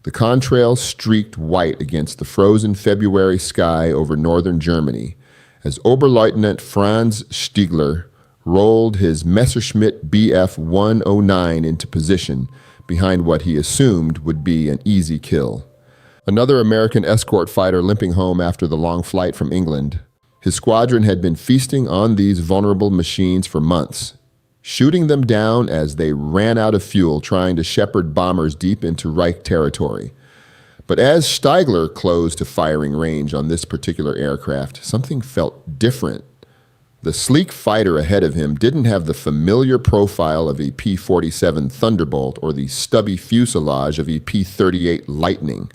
The contrails streaked white against the frozen February sky over northern Germany as Oberleutnant Franz Stiegler rolled his Messerschmitt Bf 109 into position behind what he assumed would be an easy kill. Another American escort fighter limping home after the long flight from England. His squadron had been feasting on these vulnerable machines for months, shooting them down as they ran out of fuel trying to shepherd bombers deep into Reich territory. But as Stiegler closed to firing range on this particular aircraft, something felt different. The sleek fighter ahead of him didn't have the familiar profile of a P-47 Thunderbolt or the stubby fuselage of a P-38 Lightning.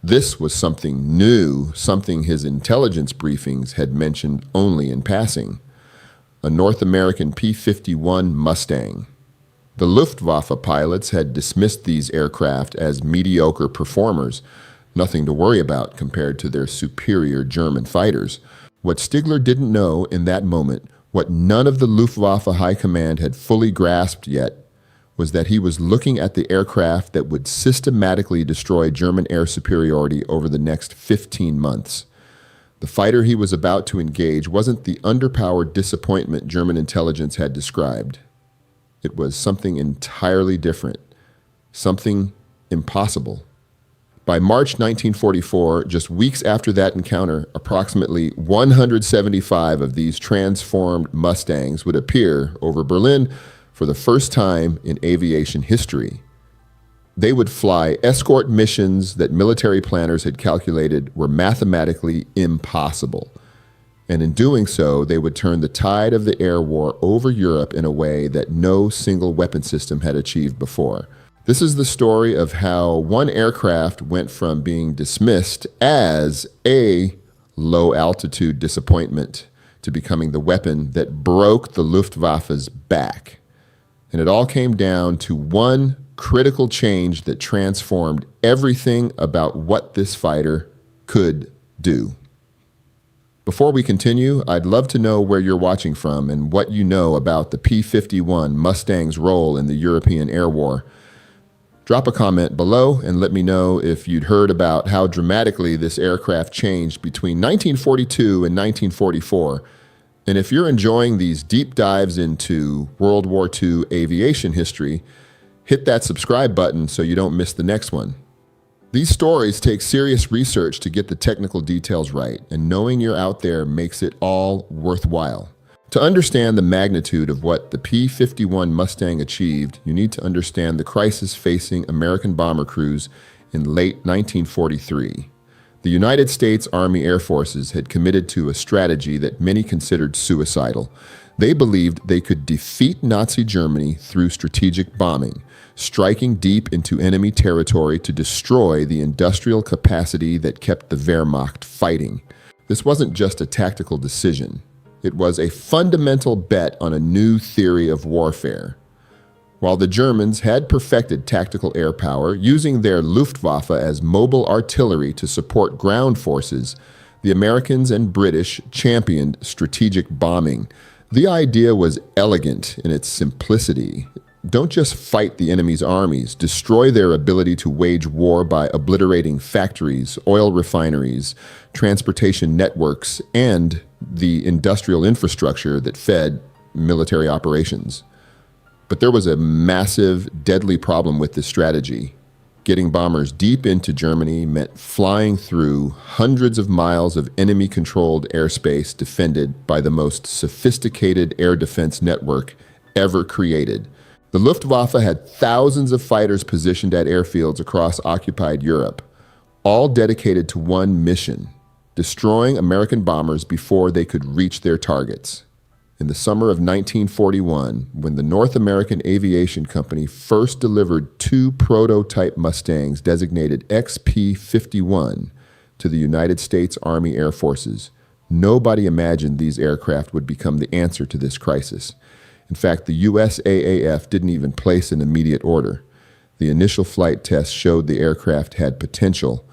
This was something new, something his intelligence briefings had mentioned only in passing. A North American P-51 Mustang. The Luftwaffe pilots had dismissed these aircraft as mediocre performers, nothing to worry about compared to their superior German fighters. What Stiegler didn't know in that moment, what none of the Luftwaffe high command had fully grasped yet, was that he was looking at the aircraft that would systematically destroy German air superiority over the next 15 months. The fighter he was about to engage wasn't the underpowered disappointment German intelligence had described. It was something entirely different, something impossible. By March 1944, just weeks after that encounter, approximately 175 of these transformed Mustangs would appear over Berlin for the first time in aviation history. They would fly escort missions that military planners had calculated were mathematically impossible. And in doing so, they would turn the tide of the air war over Europe in a way that no single weapon system had achieved before. This is the story of how one aircraft went from being dismissed as a low-altitude disappointment to becoming the weapon that broke the Luftwaffe's back. And it all came down to one critical change that transformed everything about what this fighter could do. Before we continue, I'd love to know where you're watching from and what you know about the P-51 Mustang's role in the European air war. Drop a comment below and let me know if you'd heard about how dramatically this aircraft changed between 1942 and 1944. And if you're enjoying these deep dives into World War II aviation history, hit that subscribe button so you don't miss the next one. These stories take serious research to get the technical details right, and knowing you're out there makes it all worthwhile. To understand the magnitude of what the P-51 Mustang achieved, you need to understand the crisis facing American bomber crews in late 1943. The United States Army Air Forces had committed to a strategy that many considered suicidal. They believed they could defeat Nazi Germany through strategic bombing, striking deep into enemy territory to destroy the industrial capacity that kept the Wehrmacht fighting. This wasn't just a tactical decision. It was a fundamental bet on a new theory of warfare. While the Germans had perfected tactical air power, using their Luftwaffe as mobile artillery to support ground forces, the Americans and British championed strategic bombing. The idea was elegant in its simplicity. Don't just fight the enemy's armies, destroy their ability to wage war by obliterating factories, oil refineries, transportation networks, and the industrial infrastructure that fed military operations. But there was a massive, deadly problem with this strategy. Getting bombers deep into Germany meant flying through hundreds of miles of enemy-controlled airspace defended by the most sophisticated air defense network ever created. The Luftwaffe had thousands of fighters positioned at airfields across occupied Europe, all dedicated to one mission: destroying American bombers before they could reach their targets. In the summer of 1941, when the North American Aviation Company first delivered 2 prototype Mustangs designated XP-51 to the United States Army Air Forces, nobody imagined these aircraft would become the answer to this crisis. In fact, the USAAF didn't even place an immediate order. The initial flight tests showed the aircraft had potential,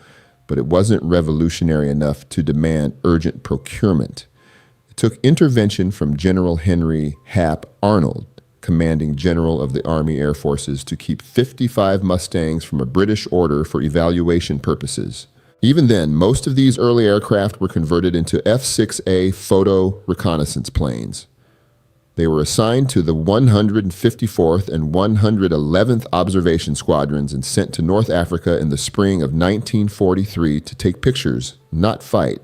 but it wasn't revolutionary enough to demand urgent procurement. Took intervention from General Henry Hap Arnold, commanding general of the Army Air Forces to keep 55 Mustangs from a British order for evaluation purposes. Even then, most of these early aircraft were converted into F-6A photo reconnaissance planes. They were assigned to the 154th and 111th Observation Squadrons and sent to North Africa in the spring of 1943 to take pictures, not fight.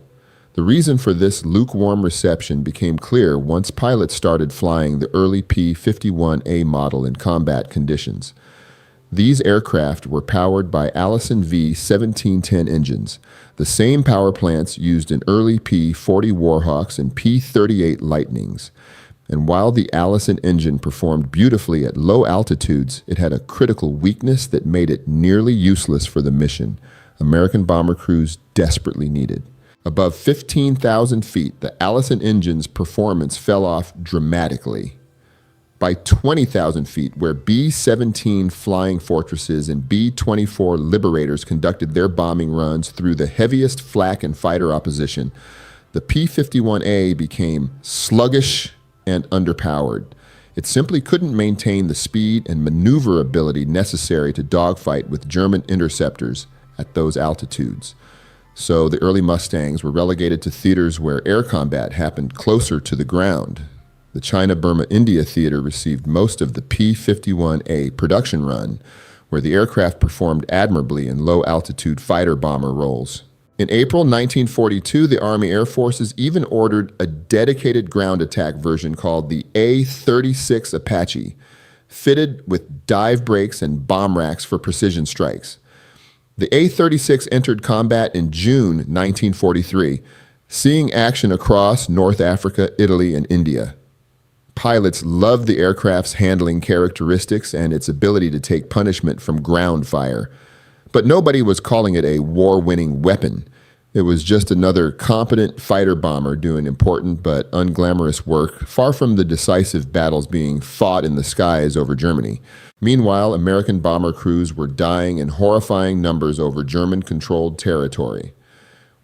The reason for this lukewarm reception became clear once pilots started flying the early P-51A model in combat conditions. These aircraft were powered by Allison V-1710 engines, the same power plants used in early P-40 Warhawks and P-38 Lightnings. And while the Allison engine performed beautifully at low altitudes, it had a critical weakness that made it nearly useless for the mission American bomber crews desperately needed. Above 15,000 feet, the Allison engine's performance fell off dramatically. By 20,000 feet, where B-17 Flying Fortresses and B-24 Liberators conducted their bombing runs through the heaviest flak and fighter opposition, the P-51A became sluggish and underpowered. It simply couldn't maintain the speed and maneuverability necessary to dogfight with German interceptors at those altitudes. So the early Mustangs were relegated to theaters where air combat happened closer to the ground. The China-Burma-India theater received most of the P-51A production run, where the aircraft performed admirably in low-altitude fighter-bomber roles. In April 1942, the Army Air Forces even ordered a dedicated ground attack version called the A-36 Apache, fitted with dive brakes and bomb racks for precision strikes. The A-36 entered combat in June 1943, seeing action across North Africa, Italy, and India. Pilots loved the aircraft's handling characteristics and its ability to take punishment from ground fire. But nobody was calling it a war-winning weapon. It was just another competent fighter bomber doing important but unglamorous work, far from the decisive battles being fought in the skies over Germany. Meanwhile, American bomber crews were dying in horrifying numbers over German-controlled territory.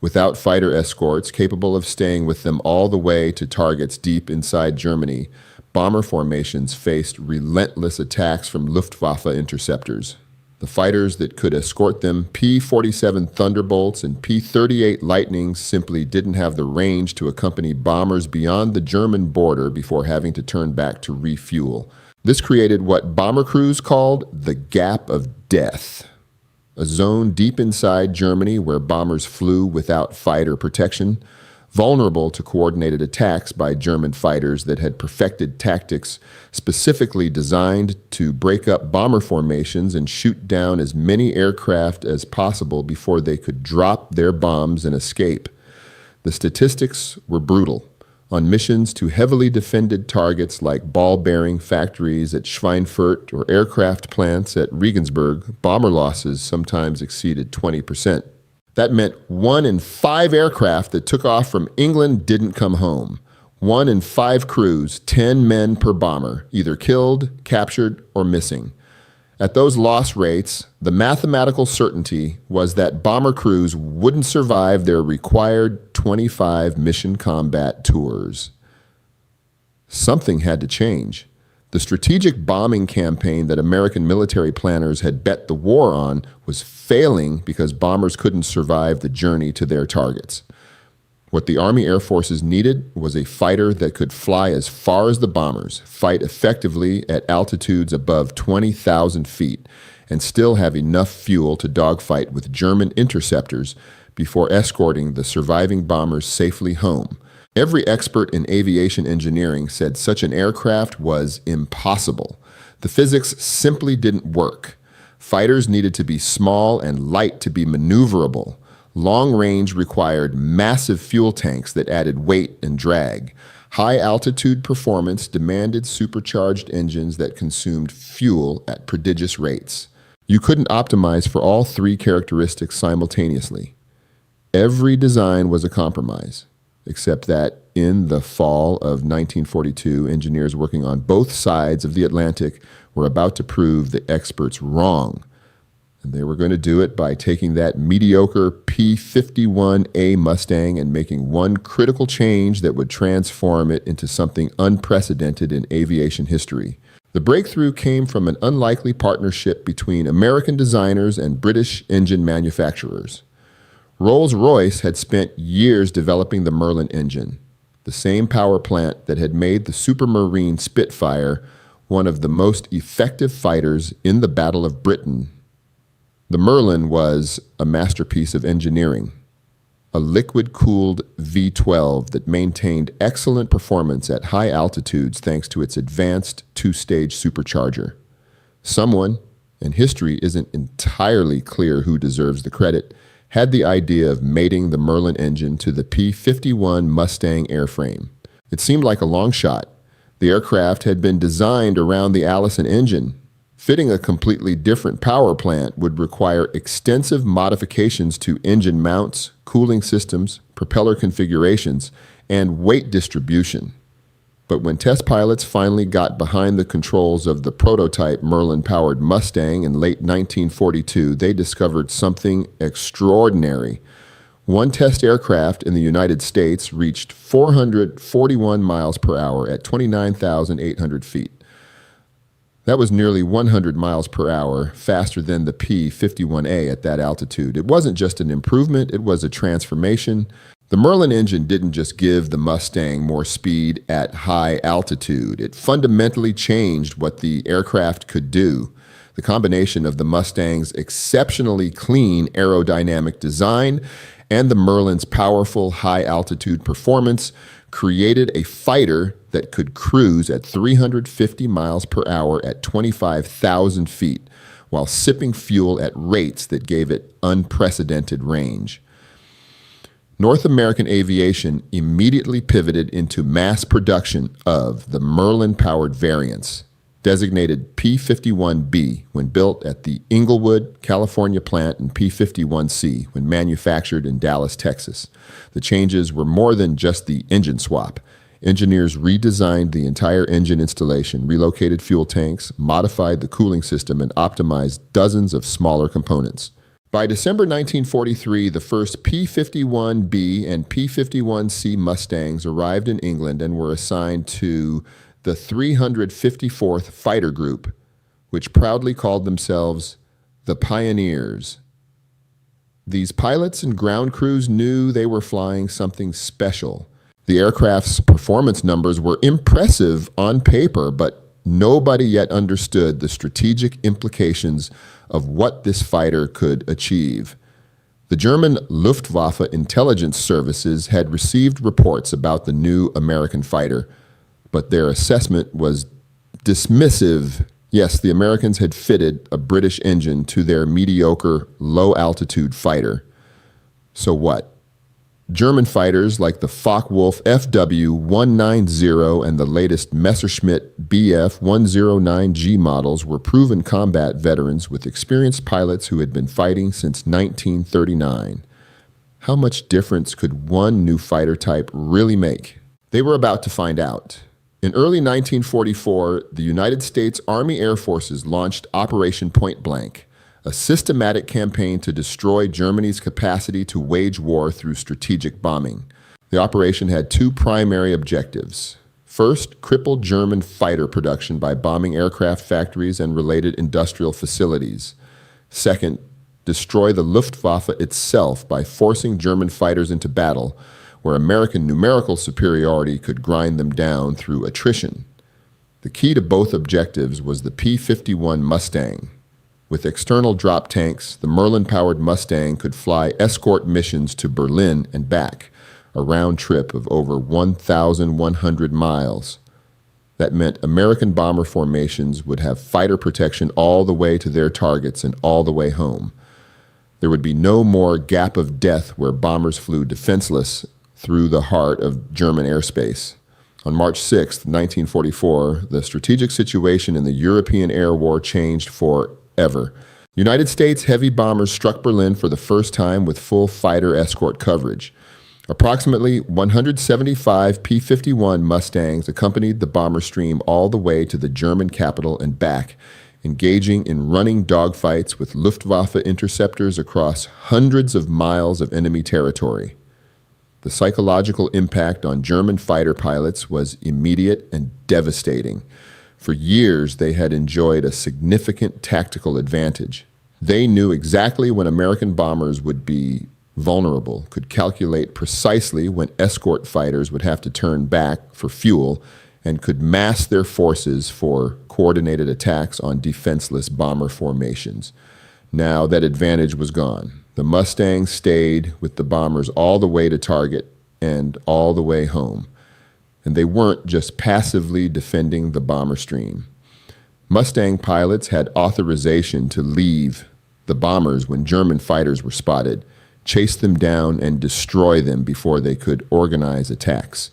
Without fighter escorts capable of staying with them all the way to targets deep inside Germany, bomber formations faced relentless attacks from Luftwaffe interceptors. The fighters that could escort them, P-47 Thunderbolts and P-38 Lightnings, simply didn't have the range to accompany bombers beyond the German border before having to turn back to refuel. This created what bomber crews called the Gap of Death, a zone deep inside Germany where bombers flew without fighter protection, vulnerable to coordinated attacks by German fighters that had perfected tactics specifically designed to break up bomber formations and shoot down as many aircraft as possible before they could drop their bombs and escape. The statistics were brutal. On missions to heavily defended targets like ball-bearing factories at Schweinfurt or aircraft plants at Regensburg, bomber losses sometimes exceeded 20%. That meant 1 in 5 aircraft that took off from England didn't come home. 1 in 5 crews, 10 men per bomber, either killed, captured, or missing. At those loss rates, the mathematical certainty was that bomber crews wouldn't survive their required 25 mission combat tours. Something had to change. The strategic bombing campaign that American military planners had bet the war on was failing because bombers couldn't survive the journey to their targets. What the Army Air Forces needed was a fighter that could fly as far as the bombers, fight effectively at altitudes above 20,000 feet, and still have enough fuel to dogfight with German interceptors before escorting the surviving bombers safely home. Every expert in aviation engineering said such an aircraft was impossible. The physics simply didn't work. Fighters needed to be small and light to be maneuverable. Long range required massive fuel tanks that added weight and drag. High altitude performance demanded supercharged engines that consumed fuel at prodigious rates. You couldn't optimize for all 3 characteristics simultaneously. Every design was a compromise, except that in the fall of 1942, engineers working on both sides of the Atlantic were about to prove the experts wrong. And they were going to do it by taking that mediocre P-51A Mustang and making one critical change that would transform it into something unprecedented in aviation history. The breakthrough came from an unlikely partnership between American designers and British engine manufacturers. Rolls-Royce had spent years developing the Merlin engine, the same power plant that had made the Supermarine Spitfire one of the most effective fighters in the Battle of Britain. The Merlin was a masterpiece of engineering, a liquid-cooled V-12 that maintained excellent performance at high altitudes thanks to its advanced two-stage supercharger. Someone, and history isn't entirely clear who deserves the credit, had the idea of mating the Merlin engine to the P-51 Mustang airframe. It seemed like a long shot. The aircraft had been designed around the Allison engine. Fitting a completely different power plant would require extensive modifications to engine mounts, cooling systems, propeller configurations, and weight distribution. But when test pilots finally got behind the controls of the prototype Merlin-powered Mustang in late 1942, they discovered something extraordinary. One test aircraft in the United States reached 441 miles per hour at 29,800 feet. That was nearly 100 miles per hour faster than the P-51A at that altitude. It wasn't just an improvement, it was a transformation. The Merlin engine didn't just give the Mustang more speed at high altitude. It fundamentally changed what the aircraft could do. The combination of the Mustang's exceptionally clean aerodynamic design and the Merlin's powerful high-altitude performance created a fighter that could cruise at 350 miles per hour at 25,000 feet while sipping fuel at rates that gave it unprecedented range. North American aviation immediately pivoted into mass production of the Merlin-powered variants, designated P-51B when built at the Inglewood, California plant, and P-51C when manufactured in Dallas, Texas. The changes were more than just the engine swap. Engineers redesigned the entire engine installation, relocated fuel tanks, modified the cooling system, and optimized dozens of smaller components. By December 1943, the first P-51B and P-51C Mustangs arrived in England and were assigned to the 354th Fighter Group, which proudly called themselves the Pioneers. These pilots and ground crews knew they were flying something special. The aircraft's performance numbers were impressive on paper, but nobody yet understood the strategic implications of what this fighter could achieve. The German Luftwaffe intelligence services had received reports about the new American fighter, but their assessment was dismissive. Yes, the Americans had fitted a British engine to their mediocre, low-altitude fighter. So what? German fighters like the Focke-Wulf FW-190 and the latest Messerschmitt Bf-109G models were proven combat veterans with experienced pilots who had been fighting since 1939. How much difference could one new fighter type really make? They were about to find out. In early 1944, the United States Army Air Forces launched Operation Point Blank, a systematic campaign to destroy Germany's capacity to wage war through strategic bombing. The operation had two primary objectives. First, cripple German fighter production by bombing aircraft factories and related industrial facilities. Second, destroy the Luftwaffe itself by forcing German fighters into battle, where American numerical superiority could grind them down through attrition. The key to both objectives was the P-51 Mustang. With external drop tanks, the Merlin-powered Mustang could fly escort missions to Berlin and back, a round trip of over 1,100 miles. That meant American bomber formations would have fighter protection all the way to their targets and all the way home. There would be no more gap of death where bombers flew defenseless through the heart of German airspace. On March 6, 1944, the strategic situation in the European air war changed forever. United States heavy bombers struck Berlin for the first time with full fighter escort coverage. Approximately 175 P-51 Mustangs accompanied the bomber stream all the way to the German capital and back, engaging in running dogfights with Luftwaffe interceptors across hundreds of miles of enemy territory. The psychological impact on German fighter pilots was immediate and devastating. For years, they had enjoyed a significant tactical advantage. They knew exactly when American bombers would be vulnerable, could calculate precisely when escort fighters would have to turn back for fuel, and could mass their forces for coordinated attacks on defenseless bomber formations. Now that advantage was gone. The Mustangs stayed with the bombers all the way to target and all the way home. And they weren't just passively defending the bomber stream. Mustang pilots had authorization to leave the bombers when German fighters were spotted, chase them down, and destroy them before they could organize attacks.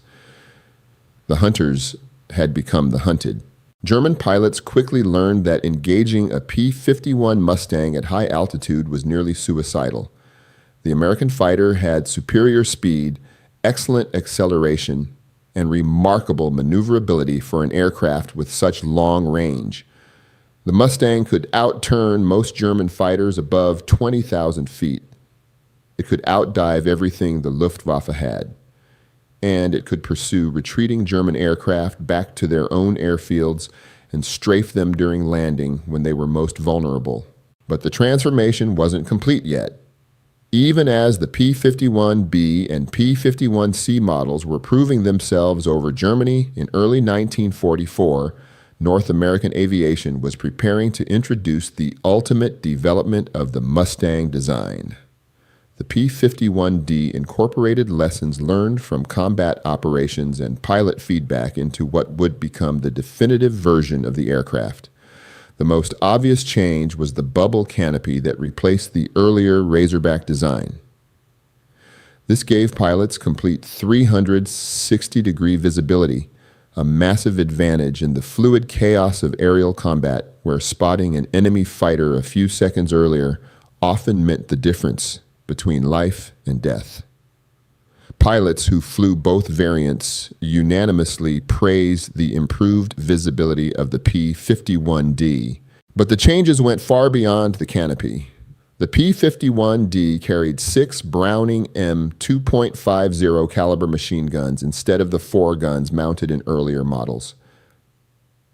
The hunters had become the hunted. German pilots quickly learned that engaging a P-51 Mustang at high altitude was nearly suicidal. The American fighter had superior speed, excellent acceleration, and remarkable maneuverability for an aircraft with such long range. The Mustang could outturn most German fighters above 20,000 feet. It could outdive everything the Luftwaffe had. And it could pursue retreating German aircraft back to their own airfields and strafe them during landing when they were most vulnerable. But the transformation wasn't complete yet. Even as the P-51B and P-51C models were proving themselves over Germany in early 1944, North American aviation was preparing to introduce the ultimate development of the Mustang design. The P-51D incorporated lessons learned from combat operations and pilot feedback into what would become the definitive version of the aircraft. The most obvious change was the bubble canopy that replaced the earlier Razorback design. This gave pilots complete 360-degree visibility, a massive advantage in the fluid chaos of aerial combat, where spotting an enemy fighter a few seconds earlier often meant the difference between life and death. Pilots who flew both variants unanimously praised the improved visibility of the P-51D. But the changes went far beyond the canopy. The P-51D carried 6 Browning M 2.50 caliber machine guns instead of the 4 guns mounted in earlier models.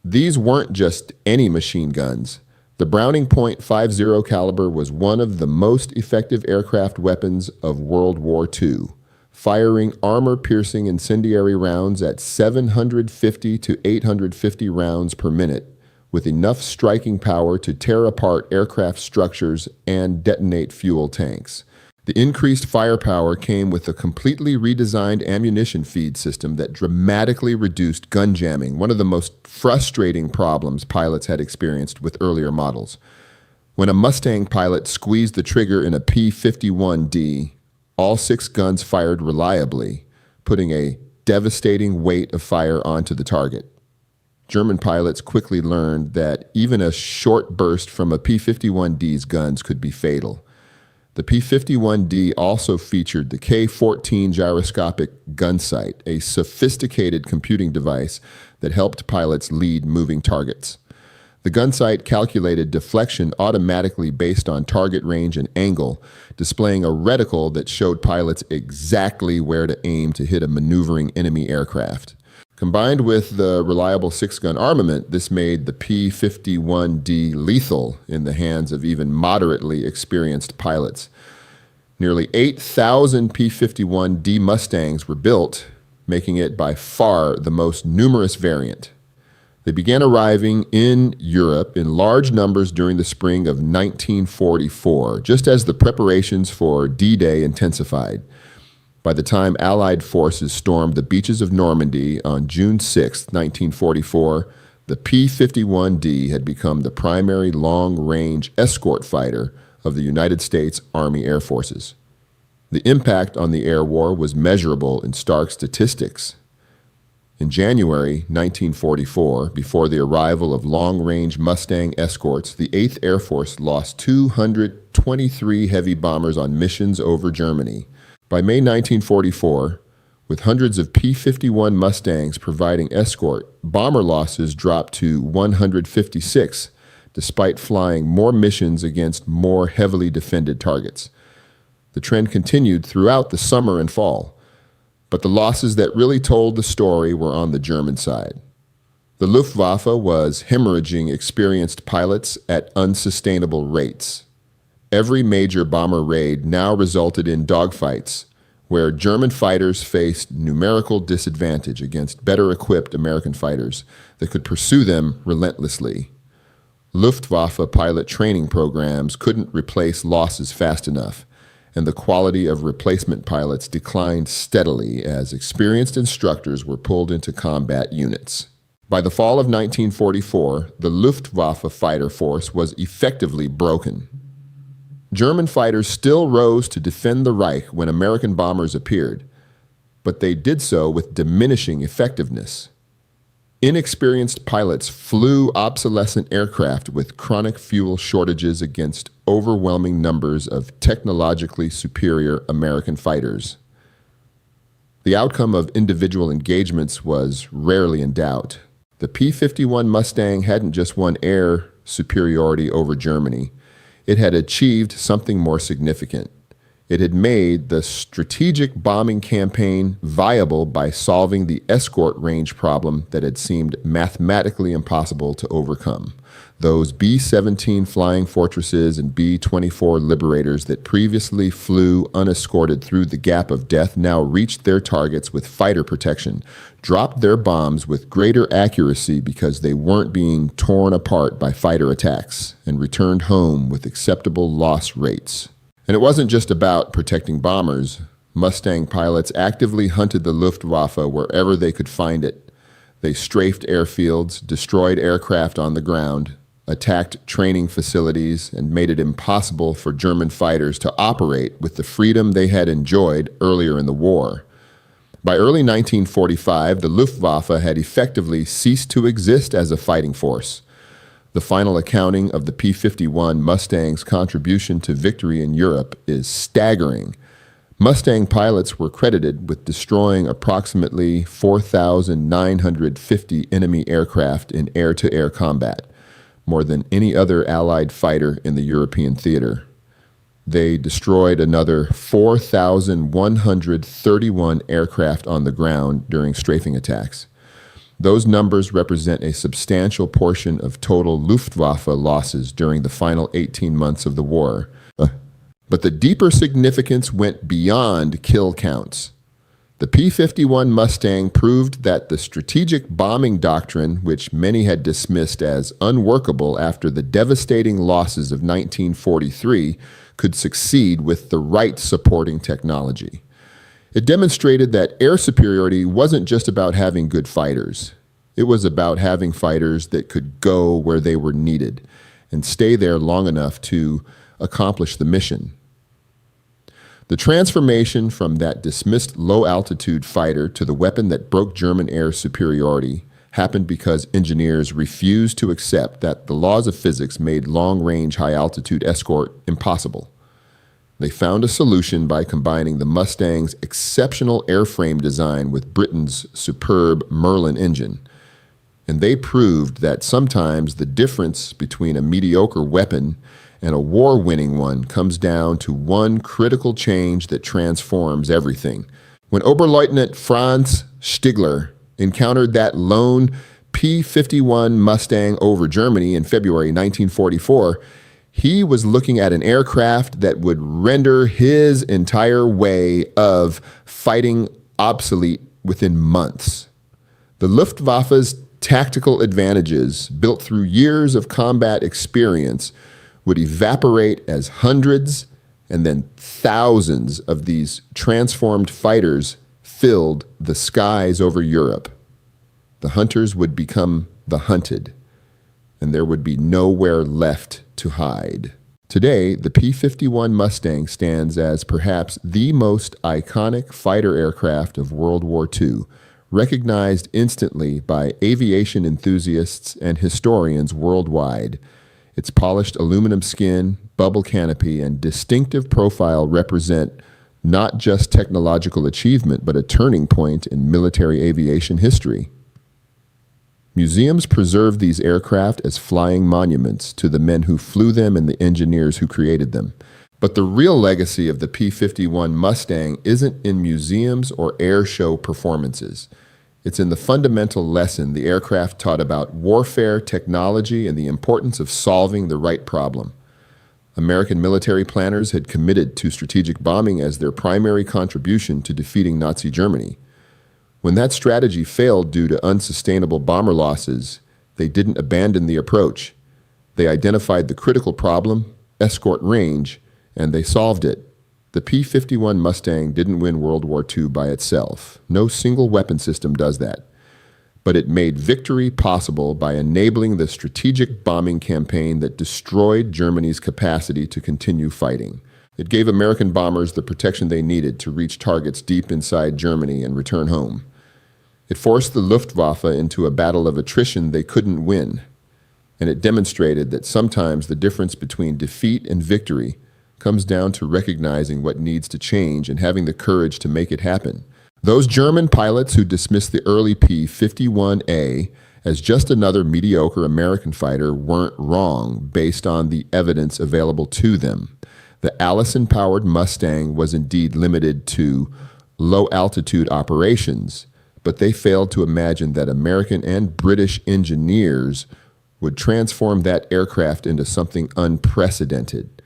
These weren't just any machine guns. The Browning .50 caliber was one of the most effective aircraft weapons of World War II, firing armor-piercing incendiary rounds at 750 to 850 rounds per minute, with enough striking power to tear apart aircraft structures and detonate fuel tanks. The increased firepower came with a completely redesigned ammunition feed system that dramatically reduced gun jamming, one of the most frustrating problems pilots had experienced with earlier models. When a Mustang pilot squeezed the trigger in a P-51D, all 6 guns fired reliably, putting a devastating weight of fire onto the target. German pilots quickly learned that even a short burst from a P-51D's guns could be fatal. The P-51D also featured the K-14 gyroscopic gun sight, a sophisticated computing device that helped pilots lead moving targets. The gun sight calculated deflection automatically based on target range and angle, displaying a reticle that showed pilots exactly where to aim to hit a maneuvering enemy aircraft. Combined with the reliable 6-gun armament, this made the P-51D lethal in the hands of even moderately experienced pilots. Nearly 8,000 P-51D Mustangs were built, making it by far the most numerous variant. They began arriving in Europe in large numbers during the spring of 1944, just as the preparations for D-Day intensified. By the time Allied forces stormed the beaches of Normandy on June 6, 1944, the P-51D had become the primary long-range escort fighter of the United States Army Air Forces. The impact on the air war was measurable in stark statistics. In January 1944, before the arrival of long-range Mustang escorts, the 8th Air Force lost 223 heavy bombers on missions over Germany. By May 1944, with hundreds of P-51 Mustangs providing escort, bomber losses dropped to 156, despite flying more missions against more heavily defended targets. The trend continued throughout the summer and fall, but the losses that really told the story were on the German side. The Luftwaffe was hemorrhaging experienced pilots at unsustainable rates. Every major bomber raid now resulted in dogfights, where German fighters faced numerical disadvantage against better-equipped American fighters that could pursue them relentlessly. Luftwaffe pilot training programs couldn't replace losses fast enough, and the quality of replacement pilots declined steadily as experienced instructors were pulled into combat units. By the fall of 1944, the Luftwaffe fighter force was effectively broken. German fighters still rose to defend the Reich when American bombers appeared, but they did so with diminishing effectiveness. Inexperienced pilots flew obsolescent aircraft with chronic fuel shortages against overwhelming numbers of technologically superior American fighters. The outcome of individual engagements was rarely in doubt. The P-51 Mustang hadn't just won air superiority over Germany. It had achieved something more significant. It had made the strategic bombing campaign viable by solving the escort range problem that had seemed mathematically impossible to overcome. Those B-17 Flying Fortresses and B-24 Liberators that previously flew unescorted through the gap of death now reached their targets with fighter protection, dropped their bombs with greater accuracy because they weren't being torn apart by fighter attacks, and returned home with acceptable loss rates. And it wasn't just about protecting bombers. Mustang pilots actively hunted the Luftwaffe wherever they could find it. They strafed airfields, destroyed aircraft on the ground, attacked training facilities, and made it impossible for German fighters to operate with the freedom they had enjoyed earlier in the war. By early 1945, the Luftwaffe had effectively ceased to exist as a fighting force. The final accounting of the P-51 Mustang's contribution to victory in Europe is staggering. Mustang pilots were credited with destroying approximately 4,950 enemy aircraft in air-to-air combat, more than any other Allied fighter in the European theater. They destroyed another 4,131 aircraft on the ground during strafing attacks. Those numbers represent a substantial portion of total Luftwaffe losses during the final 18 months of the war. But the deeper significance went beyond kill counts. The P-51 Mustang proved that the strategic bombing doctrine, which many had dismissed as unworkable after the devastating losses of 1943, could succeed with the right supporting technology. It demonstrated that air superiority wasn't just about having good fighters. It was about having fighters that could go where they were needed and stay there long enough to accomplish the mission. The transformation from that dismissed low-altitude fighter to the weapon that broke German air superiority happened because engineers refused to accept that the laws of physics made long-range, high-altitude escort impossible. They found a solution by combining the Mustang's exceptional airframe design with Britain's superb Merlin engine. And they proved that sometimes the difference between a mediocre weapon and a war-winning one comes down to one critical change that transforms everything. When Oberleutnant Franz Stigler encountered that lone P-51 Mustang over Germany in February 1944, he was looking at an aircraft that would render his entire way of fighting obsolete within months. The Luftwaffe's tactical advantages, built through years of combat experience, would evaporate as hundreds and then thousands of these transformed fighters filled the skies over Europe. The hunters would become the hunted, and there would be nowhere left to hide. Today, the P-51 Mustang stands as perhaps the most iconic fighter aircraft of World War II, recognized instantly by aviation enthusiasts and historians worldwide. Its polished aluminum skin, bubble canopy, and distinctive profile represent not just technological achievement, but a turning point in military aviation history. Museums preserve these aircraft as flying monuments to the men who flew them and the engineers who created them. But the real legacy of the P-51 Mustang isn't in museums or air show performances. It's in the fundamental lesson the aircraft taught about warfare, technology, and the importance of solving the right problem. American military planners had committed to strategic bombing as their primary contribution to defeating Nazi Germany. When that strategy failed due to unsustainable bomber losses, they didn't abandon the approach. They identified the critical problem, escort range, and they solved it. The P-51 Mustang didn't win World War II by itself. No single weapon system does that. But it made victory possible by enabling the strategic bombing campaign that destroyed Germany's capacity to continue fighting. It gave American bombers the protection they needed to reach targets deep inside Germany and return home. It forced the Luftwaffe into a battle of attrition they couldn't win. And it demonstrated that sometimes the difference between defeat and victory comes down to recognizing what needs to change and having the courage to make it happen. Those German pilots who dismissed the early P-51A as just another mediocre American fighter weren't wrong based on the evidence available to them. The Allison-powered Mustang was indeed limited to low-altitude operations, but they failed to imagine that American and British engineers would transform that aircraft into something unprecedented.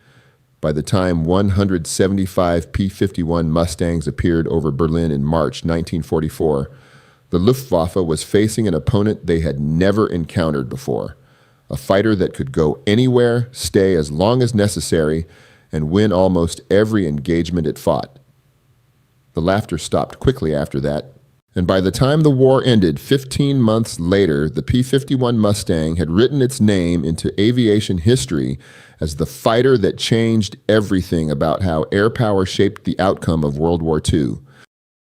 By the time 175 P-51 Mustangs appeared over Berlin in March 1944, the Luftwaffe was facing an opponent they had never encountered before, a fighter that could go anywhere, stay as long as necessary, and win almost every engagement it fought. The laughter stopped quickly after that, and by the time the war ended 15 months later, the P-51 Mustang had written its name into aviation history as the fighter that changed everything about how air power shaped the outcome of World War II.